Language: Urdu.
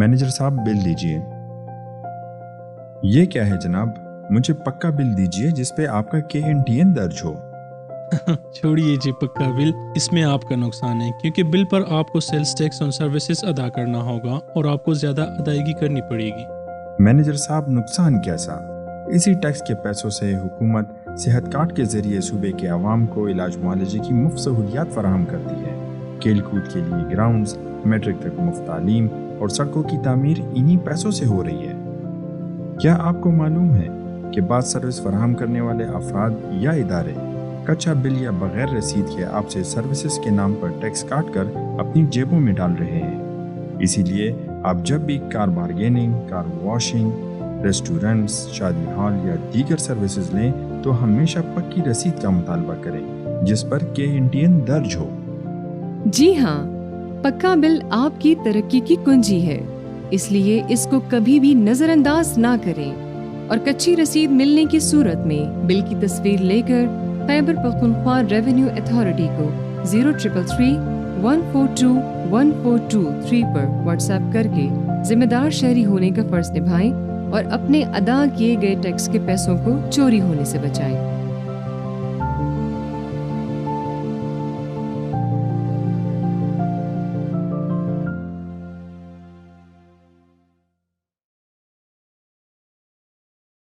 مینیجر صاحب بل دیجئے۔ یہ کیا ہے جناب؟ مجھے پکا بل دیجئے جس پہ آپ کا KNTN درج ہو۔ چھوڑیے جی پکا بل، اس میں آپ کا نقصان ہے کیونکہ بل پر آپ کو سیلز ٹیکس آن سروسز ادا کرنا ہوگا اور آپ کو زیادہ ادائیگی کرنی پڑے گی۔ مینیجر صاحب نقصان کیسا؟ اسی ٹیکس کے پیسوں سے حکومت صحت کارڈ کے ذریعے صوبے کے عوام کو علاج معالجے کی مفت سہولیات فراہم کرتی ہے۔ کھیل کود کے لیے گراؤنڈز، میٹرک تک مفت تعلیم اور سڑکوں کی تعمیر انہی پیسوں سے ہو رہی ہے۔ کیا آپ کو معلوم ہے کہ بعض سروس فراہم کرنے والے افراد یا ادارے کچا بل یا بغیر رسید کے آپ سے سروسز کے نام پر ٹیکس کاٹ کر اپنی جیبوں میں ڈال رہے ہیں؟ اسی لیے آپ جب بھی کار بارگیننگ، کار واشنگ، ریسٹورنٹس، شادی ہال یا دیگر سروسز لیں تو ہمیشہ پکی رسید کا مطالبہ کریں جس پر KNTN درج ہو۔ جی ہاں، پکا بل آپ کی ترقی کی کنجی ہے، اس لیے اس کو کبھی بھی نظر انداز نہ کریں اور کچی رسید ملنے کی صورت میں بل کی تصویر لے کر خیبر پختونخوا ریونیو اتھارٹی کو 0333142142 پر واٹس ایپ کر کے ذمہ دار شہری ہونے کا فرض نبھائیں اور اپنے ادا کیے گئے ٹیکس کے پیسوں کو چوری ہونے سے بچائیں۔